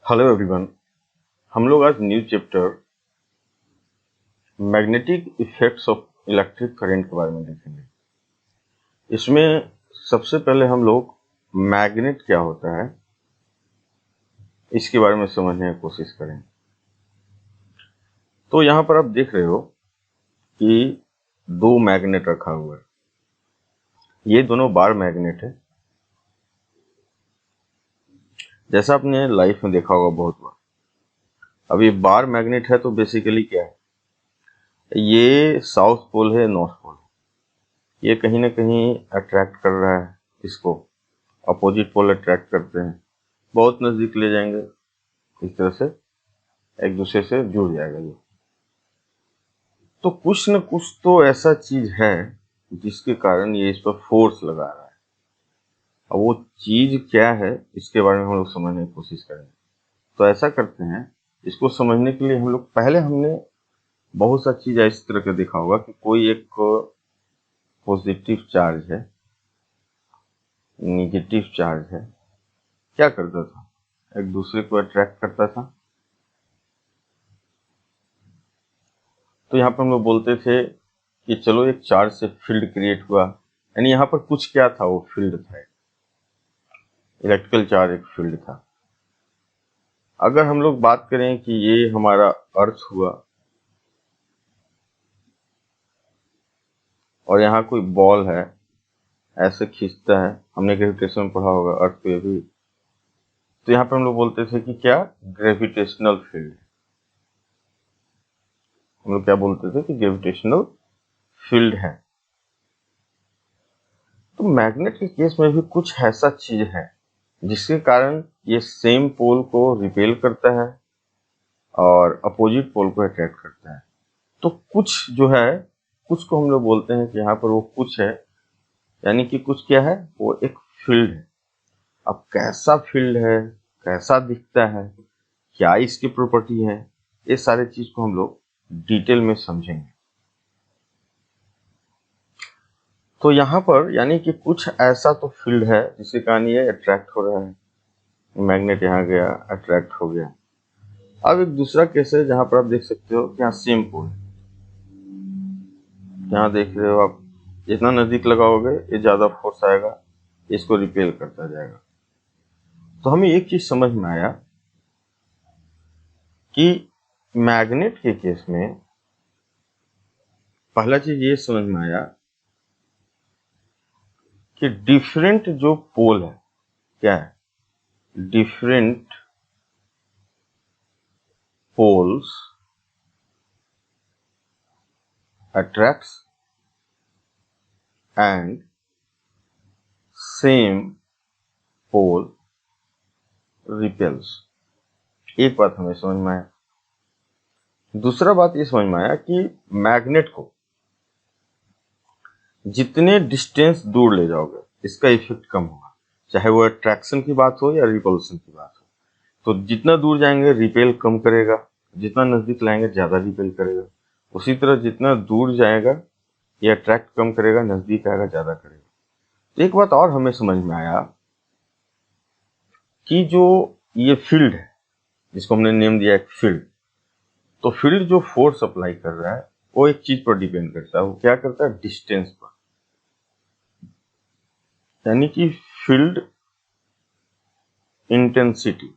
Hello everyone. हम लोग आज new chapter magnetic effects of electric current के बारे में देखेंगे। इसमें सबसे पहले हम लोग मैग्नेट क्या होता है इसके बारे में समझने की कोशिश करें। तो यहाँ पर आप देख रहे हो कि दो मैग्नेट रखा हुआ है। ये दोनों बार मैग्नेट है। जैसा आपने लाइफ में देखा होगा बहुत बार। अब ये बार मैग्नेट है तो बेसिकली क्या है, ये साउथ पोल है, नॉर्थ पोल है। ये कहीं ना कहीं अट्रैक्ट कर रहा है, इसको अपोजिट पोल अट्रैक्ट करते हैं। बहुत नजदीक ले जाएंगे, इस तरह से एक दूसरे से जुड़ जाएगा ये। तो कुछ न कुछ तो ऐसा चीज है जिसके कारण ये इस पर फोर्स लगा रहा है। अब वो चीज क्या है इसके बारे में हम लोग समझने की कोशिश करेंगे। तो ऐसा करते हैं, इसको समझने के लिए हम लोग पहले हमने बहुत सा चीज इस तरह का देखा होगा कि कोई एक पॉजिटिव चार्ज है, नेगेटिव चार्ज है, क्या करता था, एक दूसरे को अट्रैक्ट करता था। तो यहाँ पर हम लोग बोलते थे कि चलो एक चार्ज से फील्ड क्रिएट हुआ, यानी यहाँ पर कुछ क्या था, वो फील्ड था, इलेक्ट्रिकल चार्ज एक फील्ड था। अगर हम लोग बात करें कि ये हमारा अर्थ हुआ और यहाँ कोई बॉल है, ऐसे खींचता है, हमने ग्रेविटेशन में पढ़ा होगा अर्थ पे भी। तो यहाँ पर हम लोग बोलते थे कि क्या, ग्रेविटेशनल फील्ड। हम लोग क्या बोलते थे कि ग्रेविटेशनल फील्ड है। तो मैग्नेट के केस में भी कुछ ऐसा चीज है जिसके कारण ये सेम पोल को रिपेल करता है और अपोजिट पोल को अट्रैक्ट करता है। तो कुछ जो है, कुछ को हम लोग बोलते हैं कि यहाँ पर वो कुछ है, यानी कि कुछ क्या है, वो एक फील्ड है। अब कैसा फील्ड है, कैसा दिखता है, क्या इसकी प्रॉपर्टी है, ये सारे चीज को हम लोग डिटेल में समझेंगे। तो यहाँ पर यानी कि कुछ ऐसा तो फील्ड है जिसके कारण ये अट्रैक्ट हो रहा है। मैग्नेट यहाँ गया, अट्रैक्ट हो गया। अब एक दूसरा केस है जहां पर आप देख सकते हो कि यहाँ सेम पोल है। यहाँ देख रहे हो आप, जितना नजदीक लगाओगे ये ज्यादा फोर्स आएगा, इसको रिपेल करता जाएगा। तो हमें एक चीज समझ में आया कि मैग्नेट के केस में पहला चीज ये समझ में आया कि डिफरेंट जो पोल है, क्या है, different poles attracts and same pole repels। एक बात हमें समझ में आया। दूसरा बात ये समझ में आया कि मैग्नेट को जितने डिस्टेंस दूर ले जाओगे इसका इफेक्ट कम होगा, चाहे वो अट्रैक्शन की बात हो या रिपल्सन की बात हो। तो जितना दूर जाएंगे रिपेल कम करेगा, जितना नजदीक लाएंगे ज्यादा रिपेल करेगा। उसी तरह जितना दूर जाएगा ये अट्रैक्ट कम करेगा, नजदीक आएगा ज्यादा करेगा। तो एक बात और हमें समझ में आया कि जो ये फील्ड है जिसको हमने नेम दिया एक फील्ड, तो फील्ड जो फोर्स अप्लाई कर रहा है वो एक चीज पर डिपेंड करता है। वो क्या करता है, डिस्टेंस पर। यानी कि फील्ड इंटेंसिटी,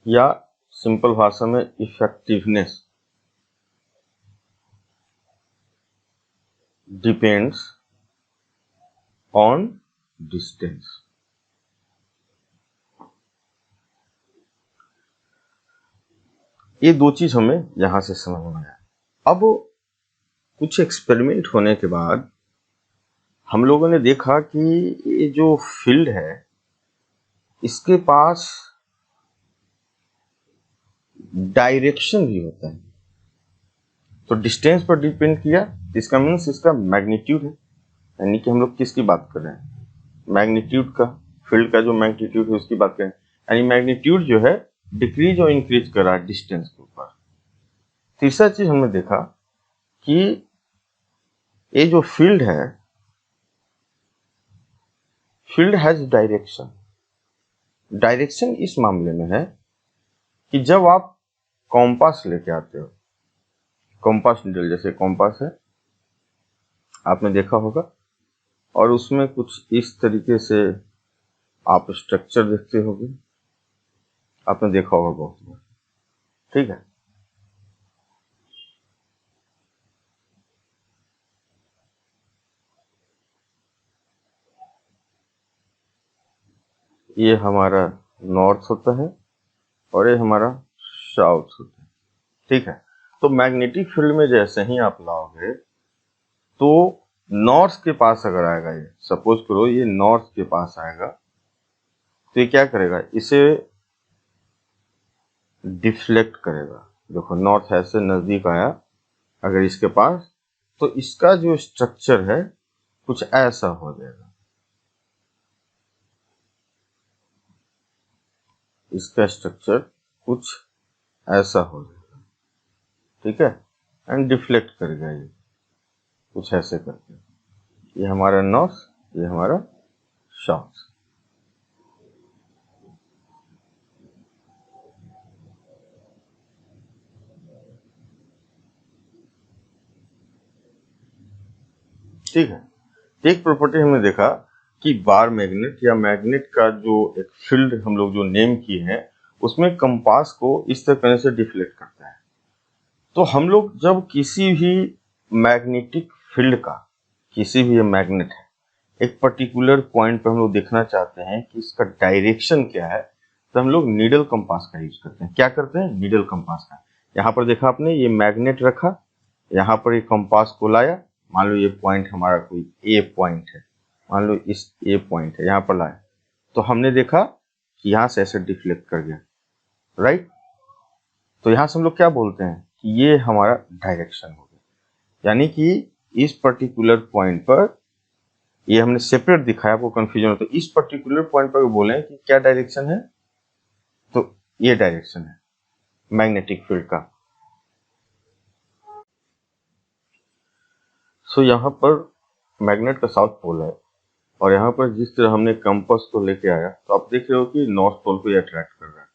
या सिंपल भाषा में इफेक्टिवनेस, डिपेंड्स ऑन डिस्टेंस। ये दो चीज हमें यहां से समझ में आया। अब कुछ एक्सपेरिमेंट होने के बाद हम लोगों ने देखा कि ये जो फील्ड है इसके पास डायरेक्शन भी होता है। तो डिस्टेंस पर डिपेंड किया, इसका मीन्स इसका मैग्नीट्यूड है। यानी कि हम लोग किसकी बात कर रहे हैं, मैग्नीट्यूड का, फील्ड का जो मैग्नीट्यूड है उसकी बात करें। यानी मैग्नीट्यूड जो है डिक्रीज और इंक्रीज कर रहा है डिस्टेंस के ऊपर। तीसरा चीज हमने देखा कि ये जो फील्ड है, फील्ड हैज डायरेक्शन। डायरेक्शन इस मामले में है कि जब आप कॉम्पास लेके आते हो, कॉम्पास नीडल जैसे कॉम्पास है, आपने देखा होगा, और उसमें कुछ इस तरीके से आप स्ट्रक्चर देखते होगे, आपने देखा होगा बहुत बार, ठीक है। ये हमारा नॉर्थ होता है और ये हमारा साउथ होता है, ठीक है। तो मैग्नेटिक फील्ड में जैसे ही आप लाओगे तो नॉर्थ के पास अगर आएगा, ये सपोज करो ये नॉर्थ के पास आएगा, तो ये क्या करेगा, इसे डिफ्लेक्ट करेगा। देखो नॉर्थ ऐसे नजदीक आया अगर इसके पास, तो इसका जो स्ट्रक्चर है कुछ ऐसा हो जाएगा, इसका स्ट्रक्चर कुछ ऐसा हो जाएगा, ठीक है, एंड डिफ्लेक्ट करेगा ये कुछ ऐसे करके। ये हमारा नॉर्थ, ये हमारा साउथ। ठीक है। एक प्रॉपर्टी हमने देखा कि बार मैग्नेट या मैग्नेट का जो एक फील्ड हम लोग जो नेम किए हैं, उसमें कंपास को इस तरह से डिफ्लेक्ट करता है। तो हम लोग जब किसी भी मैग्नेटिक फील्ड का, किसी भी मैग्नेट है, एक पर्टिकुलर पॉइंट पर हम लोग देखना चाहते हैं कि इसका डायरेक्शन क्या है, तो हम लोग नीडल कंपास का यूज करते हैं। क्या करते हैं, नीडल कंपास का। यहाँ पर देखा आपने, ये मैग्नेट रखा, यहाँ पर ये कंपास को लाया, मान लो ये पॉइंट हमारा कोई ए पॉइंट है, मान लो इस ए पॉइंट है, यहाँ पर लाया, तो हमने देखा कि यहाँ से ऐसे डिफ्लेक्ट कर गया, राइट। तो यहाँ से हम लोग क्या बोलते हैं कि ये हमारा डायरेक्शन हो गया, यानी कि इस पर्टिकुलर पॉइंट पर, ये हमने सेपरेट दिखाया, आपको कंफ्यूजन हो, तो इस पर्टिकुलर पॉइंट पर बोले कि क्या डायरेक्शन है, तो ये डायरेक्शन है मैग्नेटिक फील्ड का। सो यहाँ पर मैग्नेट का साउथ पोल है, और यहाँ पर जिस तरह हमने कंपास को लेके आया, तो आप देख रहे हो कि नॉर्थ पोल को ये अट्रैक्ट कर रहा है।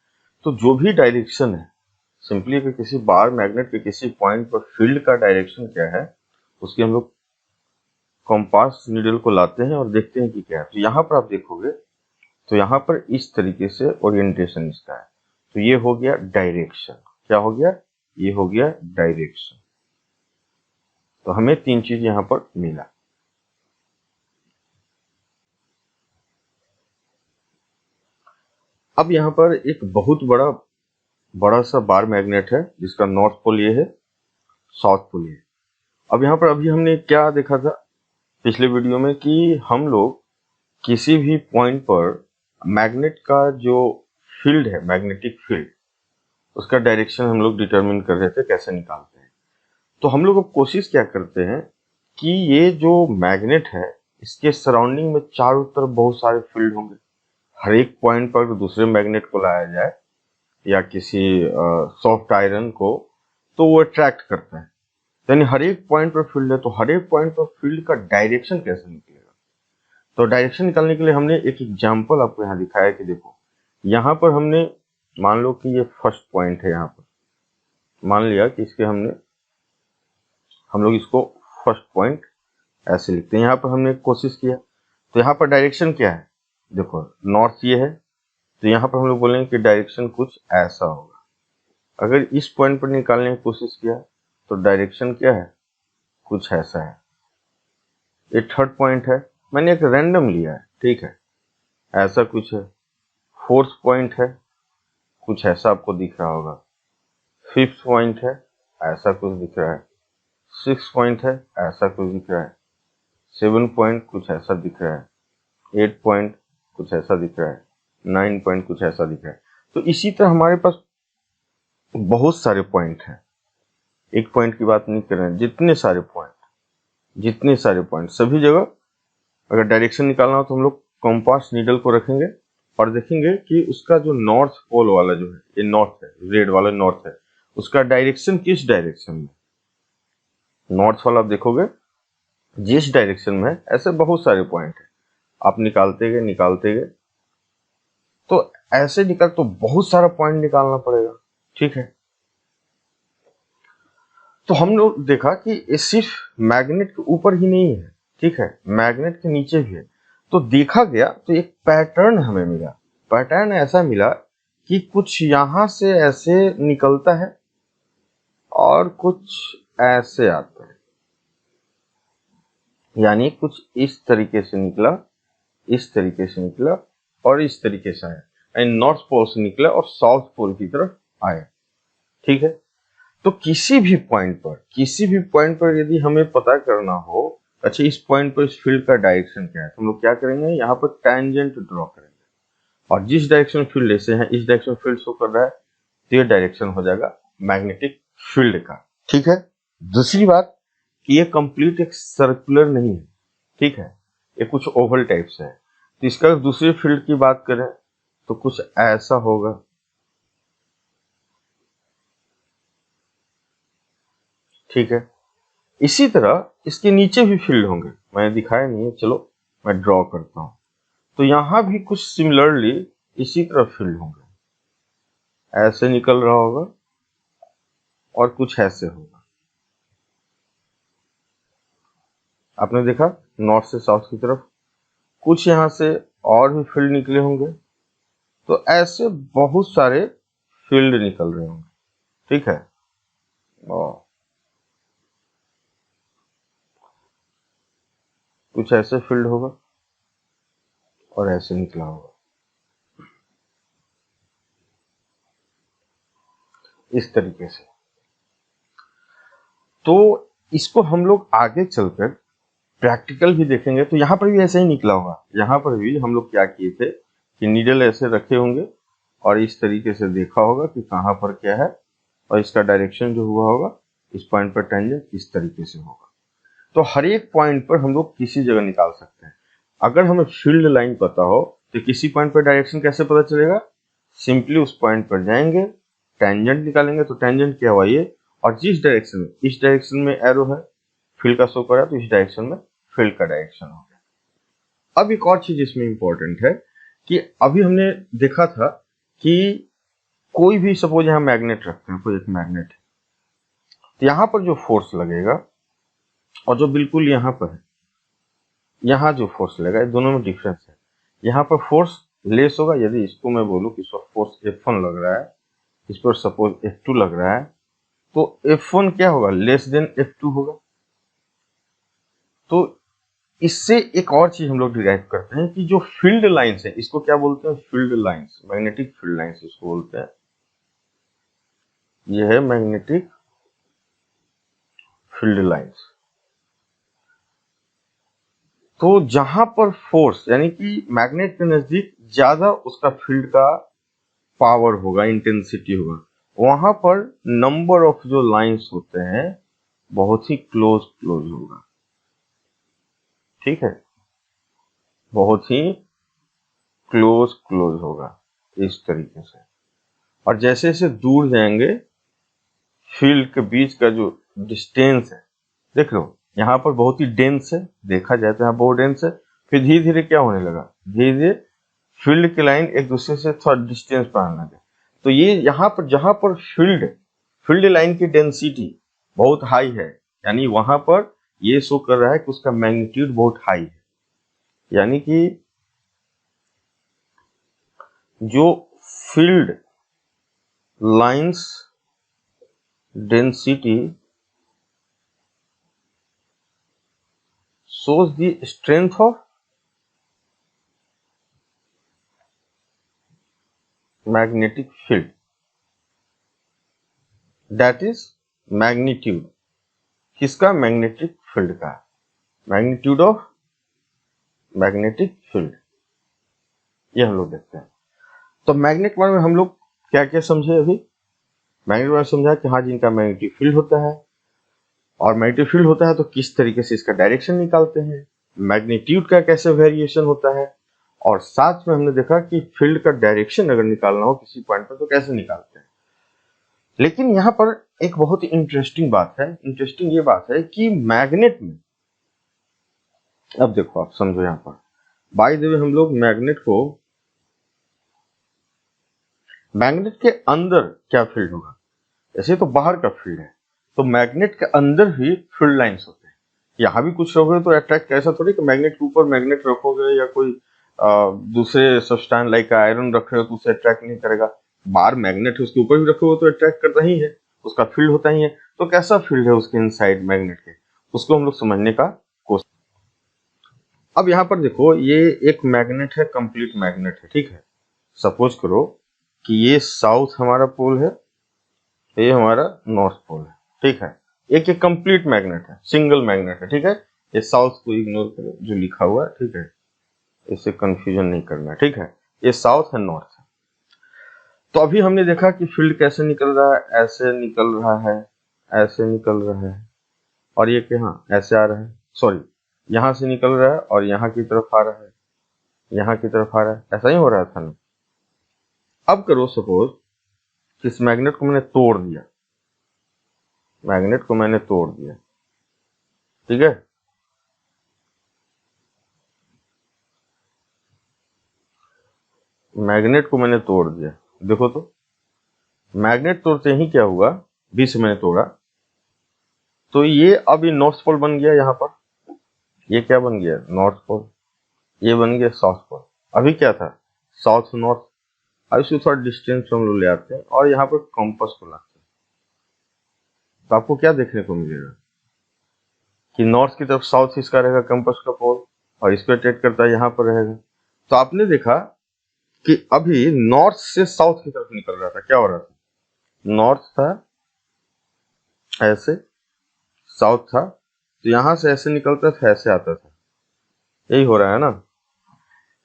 तो जो भी डायरेक्शन है, सिंपली कि किसी बार मैग्नेट के किसी पॉइंट पर फील्ड का डायरेक्शन क्या है, उसकी हम लोग कंपास नीडल को लाते हैं और देखते हैं कि क्या है। तो यहाँ पर आप देखोगे तो यहाँ पर इस तरीके से ओरिएंटेशन इसका है, तो ये हो गया डायरेक्शन। क्या हो गया, ये हो गया डायरेक्शन। तो हमें तीन चीज यहाँ पर मिला। अब यहाँ पर एक बहुत बड़ा सा बार मैग्नेट है, जिसका नॉर्थ पोल ये है, साउथ पोल ये। अब यहाँ पर अभी हमने क्या देखा था पिछले वीडियो में, कि हम लोग किसी भी पॉइंट पर मैग्नेट का जो फील्ड है, मैग्नेटिक फील्ड, उसका डायरेक्शन हम लोग डिटरमिन कर रहे थे, कैसे निकालते हैं। तो हम लोग अब कोशिश क्या करते हैं कि ये जो मैग्नेट है, इसके सराउंडिंग में चारों तरफ बहुत सारे फील्ड होंगे। हर एक पॉइंट पर दूसरे मैग्नेट को लाया जाए या किसी सॉफ्ट आयरन को, तो वो अट्रैक्ट करता है। यानी हर एक पॉइंट पर फील्ड है, तो हर एक पॉइंट पर फील्ड का डायरेक्शन कैसे निकलेगा। तो डायरेक्शन निकालने के लिए हमने एक एग्जांपल आपको यहाँ दिखाया कि देखो, यहाँ पर हमने मान लो कि ये फर्स्ट पॉइंट है, यहाँ पर मान लिया कि इसके हम लोग इसको फर्स्ट पॉइंट ऐसे लिखते हैं। यहाँ पर हमने कोशिश किया, तो यहाँ पर डायरेक्शन क्या है, देखो नॉर्थ ये है, तो यहाँ पर हम लोग बोलेंगे कि डायरेक्शन कुछ ऐसा होगा। अगर इस पॉइंट पर निकालने की कोशिश किया, तो डायरेक्शन क्या है, कुछ ऐसा है। ये थर्ड पॉइंट है, मैंने एक रैंडम लिया है, ठीक है, ऐसा कुछ है। फोर्थ पॉइंट है, कुछ ऐसा आपको दिख रहा होगा। फिफ्थ पॉइंट है, ऐसा कुछ दिख रहा है। सिक्स पॉइंट है, ऐसा कुछ दिख रहा है। सेवन पॉइंट कुछ ऐसा दिख रहा है। एट पॉइंट कुछ ऐसा दिख रहा है। नाइन पॉइंट कुछ ऐसा दिख रहा है। तो इसी तरह हमारे पास बहुत सारे पॉइंट हैं, एक पॉइंट की बात नहीं कर रहे हैं, जितने सारे पॉइंट सभी जगह अगर डायरेक्शन निकालना हो, तो हम लोग कंपास नीडल को रखेंगे और देखेंगे कि उसका जो नॉर्थ पोल वाला जो है, ये नॉर्थ है, रेड वाला नॉर्थ है, उसका डायरेक्शन किस डायरेक्शन में, नॉर्थ वाला आप देखोगे जिस डायरेक्शन में है, ऐसे बहुत सारे पॉइंट है, आप निकालते गए, तो ऐसे निकल तो बहुत सारा पॉइंट निकालना पड़ेगा, ठीक है। तो हम लोग देखा कि ये सिर्फ मैग्नेट के ऊपर ही नहीं है, ठीक है, मैग्नेट के नीचे भी है। तो देखा गया तो एक पैटर्न हमें मिला। पैटर्न ऐसा मिला कि कुछ यहां से ऐसे निकलता है और कुछ ऐसे आता है, यानी कुछ इस तरीके से निकला, इस तरीके से निकला और इस तरीके से आया, यानी नॉर्थ पोल से निकला और साउथ पोल की तरफ आया, ठीक है। तो किसी भी पॉइंट पर यदि हमें पता करना हो, अच्छा इस पॉइंट पर इस फील्ड का डायरेक्शन क्या है, तो हम लोग क्या करेंगे, यहाँ पर टेंजेंट ड्रॉ करेंगे और जिस डायरेक्शन फील्ड ऐसे है, इस डायरेक्शन फील्ड शो कर रहा है, तो ये डायरेक्शन हो जाएगा मैग्नेटिक फील्ड का, ठीक है। दूसरी बात कि ये कंप्लीट एक सर्कुलर नहीं है, ठीक है, ये कुछ ओवल टाइप से है। तो इसका दूसरे फील्ड की बात करें तो कुछ ऐसा होगा, ठीक है। इसी तरह इसके नीचे भी फील्ड होंगे, मैंने दिखाया नहीं है, चलो मैं ड्रॉ करता हूं। तो यहां भी कुछ सिमिलरली इसी तरह फील्ड होंगे, ऐसे निकल रहा होगा और कुछ ऐसे होगा। आपने देखा नॉर्थ से साउथ की तरफ कुछ यहां से और भी फील्ड निकले होंगे, तो ऐसे बहुत सारे फील्ड निकल रहे होंगे, ठीक है। और कुछ ऐसे फील्ड होगा और ऐसे निकला होगा, इस तरीके से। तो इसको हम लोग आगे चलकर प्रैक्टिकल भी देखेंगे, तो यहाँ पर भी ऐसे ही निकला होगा। यहाँ पर भी हम लोग क्या किए थे कि नीडल ऐसे रखे होंगे और इस तरीके से देखा होगा कि कहाँ पर क्या है, और इसका डायरेक्शन जो हुआ होगा इस पॉइंट पर टेंजेंट इस तरीके से होगा। तो हर एक पॉइंट पर हम लोग किसी जगह निकाल सकते हैं। अगर हमें फील्ड लाइन पता हो तो किसी पॉइंट पर डायरेक्शन कैसे पता चलेगा, सिंपली उस पॉइंट पर जाएंगे, टेंजेंट निकालेंगे, तो टेंजेंट क्या हुआ ये, और जिस डायरेक्शन में, इस डायरेक्शन में एरो है, फील्ड का शो कर रहा है, तो इस डायरेक्शन में फील्ड का डायरेक्शन हो गया। अब एक और चीज इसमें इंपॉर्टेंट है कि अभी हमने देखा था कि कोई भी सपोज यहाँ मैग्नेट रखते हैं, कोई एक मैग्नेट है, तो यहाँ पर जो फोर्स लगेगा और जो बिल्कुल यहाँ पर है, यहाँ जो फोर्स लगेगा, दोनों में डिफरेंस है। यहाँ पर फोर्स लेस होगा, यदि इसको मैं बोलूँ कि इस पर फोर्स F1 लग रहा है, इस पर सपोज F2 लग रहा है, तो F1 क्या होगा, लेस देन F2 होगा। तो इससे एक और चीज हम लोग डिराइव करते हैं कि जो फील्ड लाइंस है, इसको क्या बोलते हैं, field lines, magnetic field lines इसको बोलते हैं। यह है मैग्नेटिक फील्ड लाइंस। तो जहां पर फोर्स, यानी कि मैग्नेट के नजदीक ज्यादा उसका फील्ड का पावर होगा, इंटेंसिटी होगा, वहां पर नंबर ऑफ जो लाइंस होते हैं बहुत ही क्लोज क्लोज होगा, ठीक है, बहुत ही क्लोज क्लोज होगा इस तरीके से। और जैसे जैसे दूर जाएंगे, फील्ड के बीच का जो डिस्टेंस है, देख लो यहाँ पर बहुत ही डेंस है, देखा जाए तो यहाँ बहुत डेंस है, फिर धीरे धीरे क्या होने लगा, धीरे धीरे फील्ड की लाइन एक दूसरे से थोड़ा डिस्टेंस पर आने लगे। तो ये यहाँ पर जहां पर फील्ड लाइन की डेंसिटी बहुत हाई है, यानी वहां पर ये शो कर रहा है कि उसका मैग्नीट्यूड बहुत हाई है, यानी कि जो field lines density shows the strength of magnetic field, that is magnitude, किसका, मैग्नेटिक फील्ड का, मैग्नीट्यूड ऑफ मैग्नेटिक फील्ड, ये हम लोग देखते हैं। तो मैग्नेट के बारे में हम लोग क्या क्या समझे, अभी मैग्नेट बारे में समझा कि हाँ जिनका मैग्नेटिक फील्ड होता है, और मैग्नेटिक फील्ड होता है तो किस तरीके से इसका डायरेक्शन निकालते हैं, मैग्नीट्यूड का कैसे वेरिएशन होता है, और साथ में हमने देखा कि फील्ड का डायरेक्शन अगर निकालना हो किसी पॉइंट पर तो कैसे निकालते हैं। लेकिन यहाँ पर एक बहुत ही इंटरेस्टिंग बात है, इंटरेस्टिंग ये बात है कि मैग्नेट में, अब देखो आप समझो यहाँ पर, बाय द वे हम लोग मैग्नेट को मैग्नेट के अंदर क्या फील्ड होगा? ऐसे तो बाहर का फील्ड है, तो मैग्नेट के अंदर भी फील्ड लाइंस होते हैं। यहाँ भी कुछ रखोगे तो अट्रैक्ट, ऐसा थोड़ी कि मैग्नेट के ऊपर मैग्नेट रखोगे या कोई दूसरे सब्सटेंस लाइक आयरन रख रहे हो तो उसे अट्रैक्ट नहीं करेगा। बाहर मैग्नेट है, उसके ऊपर भी रखोगे तो अट्रैक्ट करता ही है, उसका फील्ड होता ही है। तो कैसा फील्ड है उसके इनसाइड मैग्नेट के, उसको हम लोग समझने का कोशिश। अब यहाँ पर देखो, ये एक मैग्नेट है, कंप्लीट मैग्नेट है, ठीक है। सपोज करो कि ये साउथ हमारा पोल है, ये हमारा नॉर्थ पोल है, ठीक है। एक कंप्लीट मैग्नेट है, सिंगल मैग्नेट है, ठीक है। ये साउथ को इग्नोर करो जो लिखा हुआ है, ठीक है, इससे कंफ्यूजन नहीं करना, ठीक है। ये साउथ है, नॉर्थ है। तो अभी हमने देखा कि फील्ड कैसे निकल रहा है, ऐसे निकल रहा है, ऐसे निकल रहा है, और ये यहाँ ऐसे आ रहा है, सॉरी यहाँ से निकल रहा है और यहाँ की तरफ आ रहा है, यहाँ की तरफ आ रहा है, ऐसा ही हो रहा था ना। अब करो सपोज कि इस मैग्नेट को मैंने तोड़ दिया, मैग्नेट को मैंने तोड़ दिया, ठीक है। मैग्नेट को मैंने तोड़ दिया, देखो तो मैग्नेट तोड़ते ही क्या हुआ, बीच से मैंने तोड़ा तो ये अब ये नॉर्थ पोल बन गया। यहाँ पर ये क्या बन गया, नॉर्थ पोल, ये बन गया साउथ पोल। अभी क्या था, साउथ नॉर्थ। अब इसको थोड़ा डिस्टेंस हम लोग ले आते हैं और यहाँ पर कंपास को लाते हैं, तो आपको क्या देखने को मिलेगा कि नॉर्थ की तरफ साउथ इसका रहेगा कंपास का पोल, और इसको अट्रैक्ट करता है यहाँ पर रहेगा। तो आपने देखा कि अभी नॉर्थ से साउथ की तरफ निकल रहा था, क्या हो रहा था, नॉर्थ था ऐसे, साउथ था, तो यहां से ऐसे निकलता था, ऐसे आता था, यही हो रहा है ना।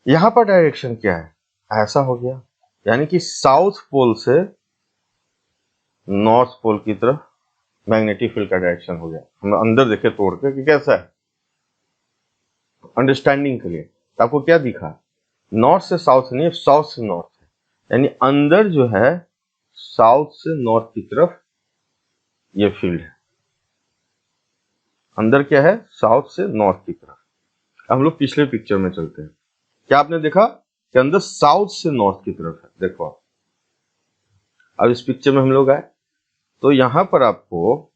यहां पर डायरेक्शन क्या है, ऐसा हो गया, यानी कि साउथ पोल से नॉर्थ पोल की तरफ मैग्नेटिक फील्ड का डायरेक्शन हो गया। हम अंदर देखे तोड़ के कि कैसा है, अंडरस्टैंडिंग के लिए। तो आपको क्या दिखा, नॉर्थ से साउथ नहीं, साउथ से नॉर्थ है, यानी अंदर जो है साउथ से नॉर्थ की तरफ ये फील्ड है। अंदर क्या है, साउथ से नॉर्थ की तरफ। हम लोग पिछले पिक्चर में चलते हैं, क्या आपने देखा कि अंदर साउथ से नॉर्थ की तरफ है, देखो आप। अब इस पिक्चर में हम लोग आए तो यहां पर आपको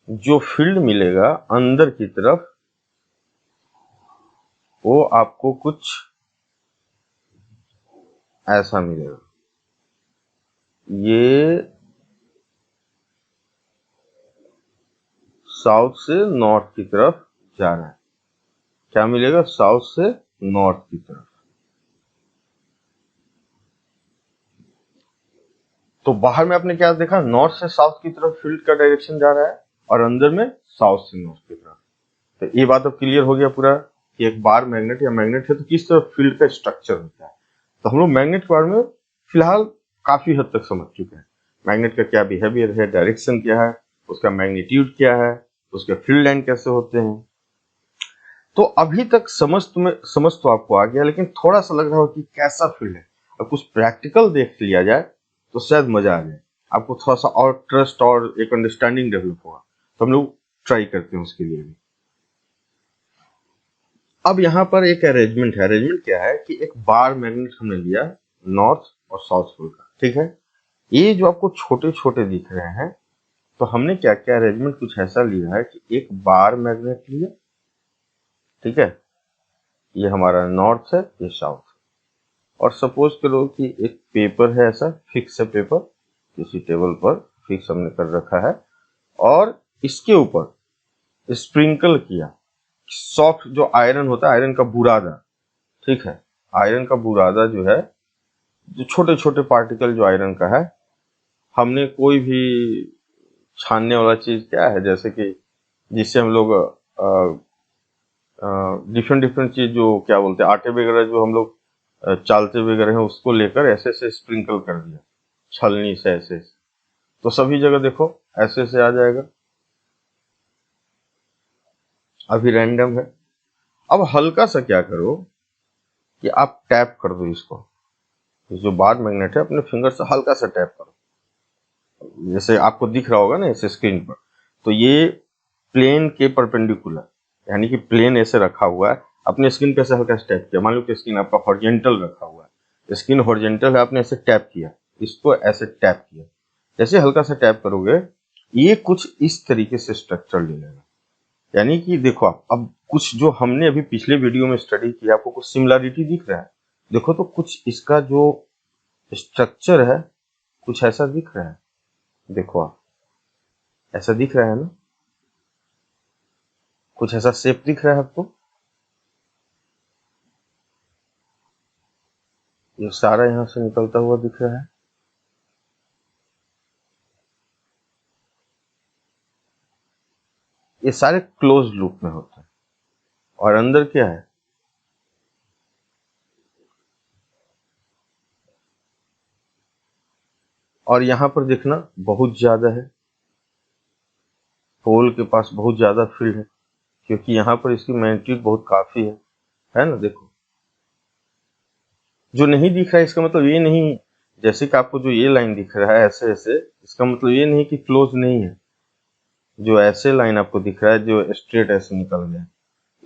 जो फील्ड मिलेगा अंदर की तरफ, वो आपको कुछ ऐसा मिलेगा। ये साउथ से नॉर्थ की तरफ जा रहा है, क्या मिलेगा, साउथ से नॉर्थ की तरफ। तो बाहर में आपने क्या देखा, नॉर्थ से साउथ की तरफ फील्ड का डायरेक्शन जा रहा है और अंदर में साउथ से नॉर्थ की तरफ। तो ये बात अब क्लियर हो गया पूरा कि एक बार मैग्नेट या मैग्नेट है तो किस तरह फील्ड का स्ट्रक्चर होता है। तो हम लोग मैग्नेट के बारे में फिलहाल काफी हद तक समझ चुके हैं। मैग्नेट का क्या बिहेवियर है, डायरेक्शन क्या है, उसका मैग्नीट्यूड क्या है, उसके फील्ड लाइन कैसे होते हैं। तो अभी तक समझ तो आपको आ गया, लेकिन थोड़ा सा लग रहा हो कि कैसा फील्ड है। अब कुछ प्रैक्टिकल देख लिया जाए तो शायद मजा आ जाए, आपको थोड़ा सा और ट्रस्ट और एक अंडरस्टैंडिंग डेवलप होगा। तो हम लोग ट्राई करते हैं उसके लिए भी। अब यहाँ पर एक अरेंजमेंट है। अरेंजमेंट क्या है कि एक बार मैग्नेट हमने लिया नॉर्थ और साउथ पोल का, ठीक है। ये जो आपको छोटे छोटे दिख रहे हैं, तो हमने क्या क्या अरेंजमेंट कुछ ऐसा लिया है कि एक बार मैग्नेट लिया, ठीक है, ये हमारा नॉर्थ है, ये साउथ। और सपोज करो कि एक पेपर है, ऐसा फिक्स है पेपर, किसी टेबल पर फिक्स हमने कर रखा है, और इसके ऊपर स्प्रिंकल किया सॉफ्ट जो आयरन होता है, आयरन का बुरादा, ठीक है। आयरन का बुरादा जो है, जो छोटे छोटे पार्टिकल जो आयरन का है, हमने कोई भी छानने वाला चीज क्या है, जैसे कि जिससे हम लोग डिफरेंट डिफरेंट चीज जो क्या बोलते हैं, आटे वगैरह जो हम लोग चालते वगैरह हैं, उसको लेकर ऐसे ऐसे स्प्रिंकल कर दिया छलनी से, ऐसे ऐसे, तो सभी जगह देखो ऐसे ऐसे आ जाएगा। अभी रैंडम है। अब हल्का सा क्या करो कि आप टैप कर दो इसको, जो बार मैग्नेट है अपने फिंगर से हल्का सा टैप करो, जैसे आपको दिख रहा होगा ना ऐसे स्क्रीन पर। तो ये प्लेन के परपेंडिकुलर, यानी कि प्लेन ऐसे रखा हुआ है, अपने स्क्रीन पे से हल्का सा टैप किया। मान लो कि स्क्रीन आपका हॉरिजेंटल रखा हुआ है, स्क्रीन हॉरिजेंटल है, आपने ऐसे टैप किया, इसको ऐसे टैप किया, जैसे हल्का सा टैप करोगे ये कुछ इस तरीके से स्ट्रक्चर ले लेगा। यानी कि देखो आप अब कुछ जो हमने अभी पिछले वीडियो में स्टडी किया आपको कुछ सिमिलरिटी दिख रहा है। देखो तो कुछ इसका जो स्ट्रक्चर है कुछ ऐसा दिख रहा है। देखो आप ऐसा दिख रहा है ना, कुछ ऐसा शेप दिख रहा है आपको। ये सारा यहां से निकलता हुआ दिख रहा है। ये सारे क्लोज लूप में होते हैं और अंदर क्या है, और यहां पर देखना बहुत ज्यादा है, पोल के पास बहुत ज्यादा फील्ड है क्योंकि यहाँ पर इसकी मैग्नीट्यूड बहुत काफी है ना। देखो जो नहीं दिख रहा है इसका मतलब ये नहीं, जैसे कि आपको जो ये लाइन दिख रहा है ऐसे ऐसे, इसका मतलब ये नहीं कि क्लोज नहीं है। जो ऐसे लाइन आपको दिख रहा है जो स्ट्रेट ऐसे निकल गया,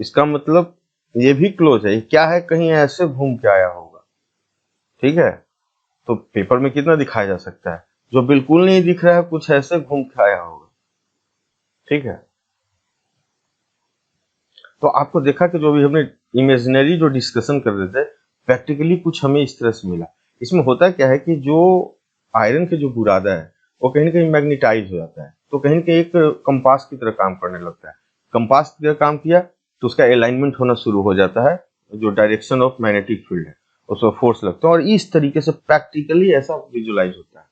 इसका मतलब ये भी क्लोज है। क्या है, कहीं ऐसे घूम के आया होगा। ठीक है, तो पेपर में कितना दिखाया जा सकता है, जो बिल्कुल नहीं दिख रहा है कुछ ऐसे घूम के आया होगा। ठीक है, तो आपको देखा कि जो भी हमने इमेजिनरी जो डिस्कशन कर रहे थे प्रैक्टिकली कुछ हमें इस तरह से मिला। इसमें होता क्या है कि जो आयरन के जो बुरादा है वो कहीं ना कहीं मैग्नेटाइज हो जाता है, तो कहीं ना कहीं एक कंपास की तरह काम करने लगता है। कंपास की तरह काम किया तो उसका अलाइनमेंट होना शुरू हो जाता है, जो डायरेक्शन ऑफ मैग्नेटिक फील्ड है उसको फोर्स लगता है, और इस तरीके से प्रैक्टिकली ऐसा विजुलाइज होता है।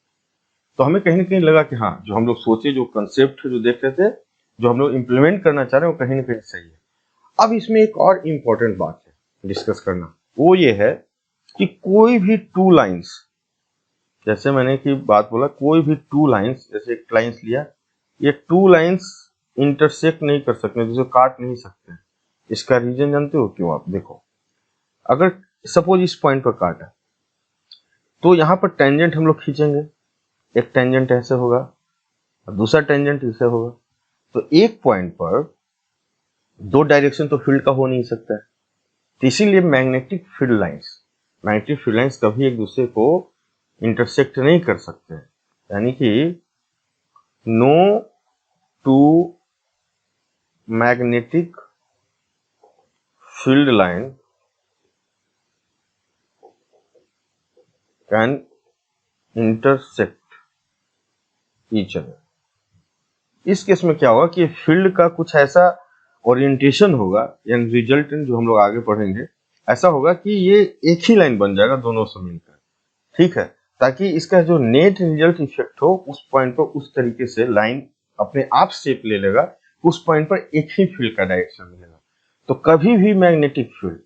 तो हमें कहीं ना कहीं लगा कि हाँ जो हम लोग सोचे, जो कंसेप्ट जो देख रहे थे, जो हम लोग इम्प्लीमेंट करना चाह रहे हैं वो कहीं ना कहीं सही है। अब इसमें एक और इम्पोर्टेंट बात है डिस्कस करना, वो ये है कि कोई भी टू लाइंस, जैसे मैंने की बात बोला, कोई भी टू लाइंस, जैसे एक लाइंस लिया, ये टू लाइंस इंटरसेक्ट नहीं कर सकते, जिसे काट नहीं सकते। इसका रीजन जानते हो क्यों? आप देखो, अगर सपोज इस पॉइंट पर काटा तो यहां पर टेंजेंट हम लोग खींचेंगे, एक टेंजेंट ऐसे होगा और दूसरा टेंजेंट ऐसे होगा, तो एक पॉइंट पर दो डायरेक्शन तो फील्ड का हो नहीं सकता है। तो इसीलिए मैग्नेटिक फील्ड लाइंस कभी एक दूसरे को इंटरसेक्ट नहीं कर सकते, यानी कि no two magnetic field line can intersect each other. इस केस में क्या होगा कि फील्ड का कुछ ऐसा ओरिएंटेशन होगा, यानी रिजल्टेंट जो हम लोग आगे पढ़ेंगे ऐसा होगा कि ये एक ही लाइन बन जाएगा दोनों से मिलकर। ठीक है, ताकि इसका जो नेट रिजल्ट इफेक्ट हो उस पॉइंट पर उस तरीके से लाइन अपने आप शेप ले लेगा, उस पॉइंट पर एक ही फील्ड का डायरेक्शन मिलेगा। तो कभी भी मैग्नेटिक फील्ड,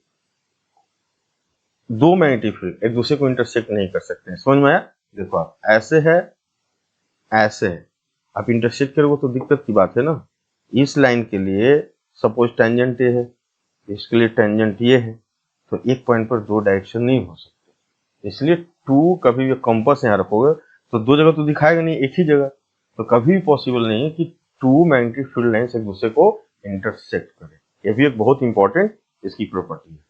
दो मैग्नेटिक फील्ड एक दूसरे को इंटरसेक्ट नहीं कर सकते हैं। समझ में आया? देखो आप ऐसे है, ऐसे है, आप इंटरसेक्ट करोगे तो दिक्कत की बात है ना। इस लाइन के लिए सपोज टेंजेंट ये है, इसके लिए टेंजेंट ये है, तो एक पॉइंट पर दो डायरेक्शन नहीं हो सकते। इसलिए टू, कभी भी कंपास यहाँ रखोगे तो दो जगह तो दिखाएगा नहीं, एक ही जगह, तो कभी भी पॉसिबल नहीं है कि टू मैग्नेटिक फील्ड लाइंस एक दूसरे को इंटरसेक्ट करें। ये भी एक बहुत इंपॉर्टेंट इसकी प्रॉपर्टी है।